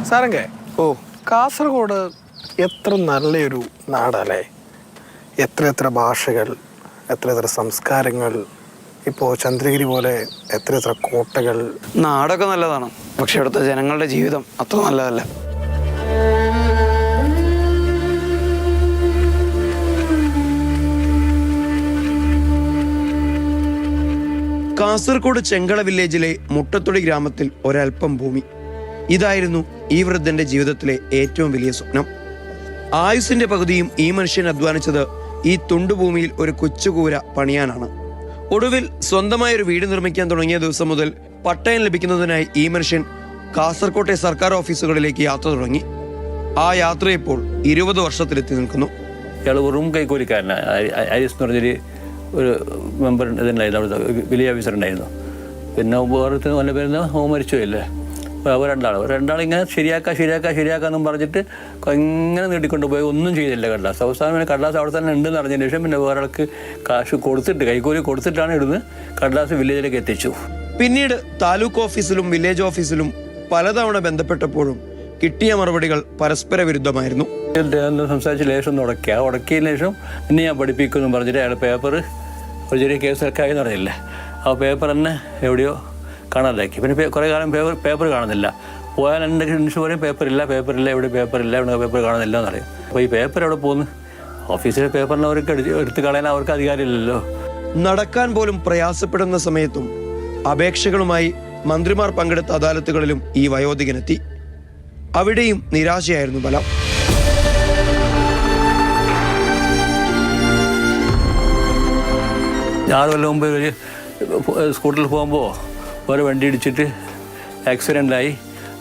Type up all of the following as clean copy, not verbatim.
സാറേ, കാസർഗോഡ് എത്ര നല്ലൊരു നാടല്ലേ. എത്ര ഭാഷകൾ, എത്ര സംസ്കാരങ്ങൾ. ഇപ്പോൾ ചന്ദ്രഗിരി പോലെ എത്ര കോട്ടകൾ. നാടൊക്കെ നല്ലതാണ്, പക്ഷെ ഇവിടുത്തെ ജനങ്ങളുടെ ജീവിതം അത്ര നല്ലതല്ല. കാസർഗോഡ് ചെങ്കള വില്ലേജിലെ മുട്ടത്തൊടി ഗ്രാമത്തിൽ ഒരൽപ്പം ഭൂമി. ഇതായിരുന്നു ഈ വൃദ്ധന്റെ ജീവിതത്തിലെ ഏറ്റവും വലിയ സ്വപ്നം. ആയുസിന്റെ പകുതിയും ഈ മനുഷ്യൻ അധ്വാനിച്ചത് ഈ തുണ്ടുഭൂമിയിൽ ഒരു കൊച്ചുകൂര പണിയാനാണ്. ഒടുവിൽ സ്വന്തമായ ഒരു വീട് നിർമ്മിക്കാൻ തുടങ്ങിയ ദിവസം മുതൽ പട്ടയം ലഭിക്കുന്നതിനായി ഈ മനുഷ്യൻ കാസർകോട്ടെ സർക്കാർ ഓഫീസുകളിലേക്ക് യാത്ര തുടങ്ങി. ആ യാത്ര ഇപ്പോൾ 20 വർഷത്തിലെത്തി നിൽക്കുന്നു. ഇയാൾ വെറും കൈക്കൂലിക്കാരനാണ്. ഐസ് എന്ന് പറഞ്ഞൊരു ഒരു മെമ്പർ ഇതുണ്ടായിരുന്നു, അവിടുത്തെ വില്ലേജ് ഓഫീസർ ഉണ്ടായിരുന്നു. പിന്നെ വേറെ നല്ല പേരുന്ന മരിച്ചുപോയില്ലേ. അപ്പോൾ രണ്ടാളിങ്ങനെ ശരിയാക്കാന്നും പറഞ്ഞിട്ട് ഇങ്ങനെ നീട്ടിക്കൊണ്ടുപോയി ഒന്നും ചെയ്തില്ല കടലാസ്. അവസാനം കടലാസ് അവിടെ തന്നെ ഉണ്ടെന്ന് അറിഞ്ഞതിന് ശേഷം പിന്നെ വേറെ ആൾക്ക് കാശ് കൊടുത്തിട്ട് കൈക്കൂലി കൊടുത്തിട്ടാണ് ഇടുന്ന് കടലാസ് വില്ലേജിലേക്ക് എത്തിച്ചു. പിന്നീട് താലൂക്ക് ഓഫീസിലും വില്ലേജ് ഓഫീസിലും പലതവണ ബന്ധപ്പെട്ടപ്പോഴും കിട്ടിയ മറുപടികൾ പരസ്പര വിരുദ്ധമായിരുന്നു. സംസാരിച്ച് ലേശം ഒന്ന് ഉടക്കിയതിന് ശേഷം പിന്നെ ഞാൻ പഠിപ്പിക്കുമെന്ന് പറഞ്ഞിട്ട് അയാൾ പേപ്പർ ഒരു ചെറിയ കേസൊക്കെ ആയെന്ന് പറഞ്ഞില്ലേ, ആ പേപ്പർ തന്നെ എവിടെയോ കാണാതാക്കി. പിന്നെ കുറേ കാലം പേപ്പർ കാണുന്നില്ല. പോയാൽ എൻ്റെ ഇൻഷു പറയും പേപ്പറില്ല, ഇവിടെ പേപ്പറില്ല, ഇവിടെ പേപ്പർ കാണുന്നില്ല എന്നറിയാം. അപ്പോൾ ഈ പേപ്പർ എവിടെ പോകുന്നു? ഓഫീസിലെ പേപ്പറിനെ അവർക്ക് എടുത്ത് കളയാൻ അവർക്ക് അധികാരമില്ലല്ലോ. നടക്കാൻ പോലും പ്രയാസപ്പെടുന്ന സമയത്തും അപേക്ഷകളുമായി മന്ത്രിമാർ പങ്കെടുത്ത അദാലത്തുകളിലും ഈ വയോധികനെത്തി. അവിടെയും നിരാശയായിരുന്നു ബലം. ആറ് കൊല്ലം മുമ്പ് സ്കൂട്ടറിൽ പോകുമ്പോൾ ഒരു വണ്ടി ഇടിച്ചിട്ട് ആക്സിഡൻ്റായി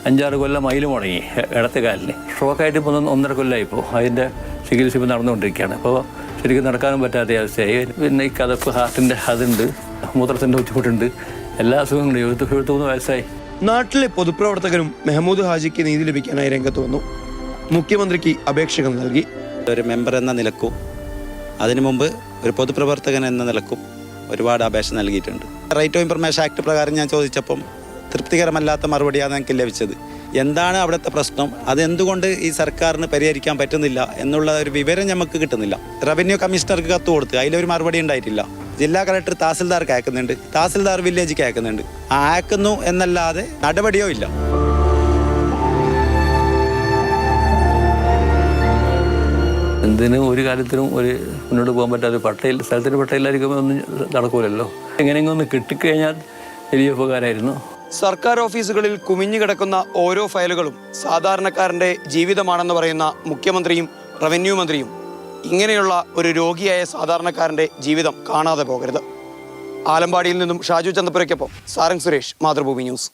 5-6 കൊല്ലം മൈല് മുടങ്ങി ഇടത്തെ കാലിന്. സ്ട്രോക്കായിട്ട് ഇപ്പോൾ 1.5 കൊല്ലമായി. ഇപ്പോൾ അതിൻ്റെ ചികിത്സ ഇപ്പോൾ നടന്നുകൊണ്ടിരിക്കുകയാണ്. ഇപ്പോൾ ശരിക്കും നടക്കാനും പറ്റാത്ത അവസ്ഥയായി. പിന്നെ ഈ കഥപ്പ് ഹാർട്ടിൻ്റെ അതുണ്ട്, മൂത്രത്തിൻ്റെ ബുദ്ധിമുട്ടുണ്ട്, എല്ലാ അസുഖങ്ങളും. 73 വയസ്സായി. നാട്ടിലെ പൊതുപ്രവർത്തകരും മെഹമ്മൂദ് ഹാജിക്ക് നീതി ലഭിക്കാനായി രംഗത്ത് വന്നു. മുഖ്യമന്ത്രിക്ക് അപേക്ഷകൾ നൽകി. ഒരു മെമ്പർ എന്ന നിലക്കും അതിനു മുമ്പ് ഒരു പൊതുപ്രവർത്തകൻ എന്ന നിലക്കും ഒരുപാട് അപേക്ഷ നൽകിയിട്ടുണ്ട്. റൈറ്റ് ടു ഇൻഫർമേഷൻ ആക്ട് പ്രകാരം ഞാൻ ചോദിച്ചപ്പം തൃപ്തികരമല്ലാത്ത മറുപടിയാണ് എനിക്ക് ലഭിച്ചത്. എന്താണ് അവിടുത്തെ പ്രശ്നം, അതെന്തുകൊണ്ട് ഈ സർക്കാരിന് പരിഹരിക്കാൻ പറ്റുന്നില്ല എന്നുള്ള ഒരു വിവരം നമുക്ക് കിട്ടുന്നില്ല. റവന്യൂ കമ്മീഷണർക്ക് കത്ത് കൊടുത്ത് അതിലൊരു മറുപടി ഉണ്ടായിട്ടില്ല. ജില്ലാ കളക്ടർ തഹസിൽദാർക്ക് അയക്കുന്നുണ്ട്, തഹസിൽദാർ വില്ലേജിക്ക് അയക്കുന്നുണ്ട്. അയക്കുന്നു എന്നല്ലാതെ നടപടിയോ ഇല്ല. എന്തിനും ഒരു കാലത്തിനും മുന്നോട്ട് പോകാൻ പറ്റാതെ സ്ഥലത്തിന് പട്ടയിലായിരിക്കുമ്പോൾ ഒന്നും നടക്കൂലല്ലോ. എങ്ങനെയെങ്കിലും ഒന്ന് കിട്ടിക്കഴിഞ്ഞാൽ വലിയ ഉപകാരമായിരുന്നു. സർക്കാർ ഓഫീസുകളിൽ കുമിഞ്ഞു കിടക്കുന്ന ഓരോ ഫയലുകളും സാധാരണക്കാരൻ്റെ ജീവിതമാണെന്ന് പറയുന്ന മുഖ്യമന്ത്രിയും റവന്യൂ മന്ത്രിയും ഇങ്ങനെയുള്ള ഒരു രോഗിയായ സാധാരണക്കാരൻ്റെ ജീവിതം കാണാതെ പോകരുത്. ആലമ്പാടിയിൽ നിന്നും ഷാജു ചന്തപുരയ്ക്കൊപ്പം സാരംഗ് സുരേഷ്, മാതൃഭൂമി ന്യൂസ്.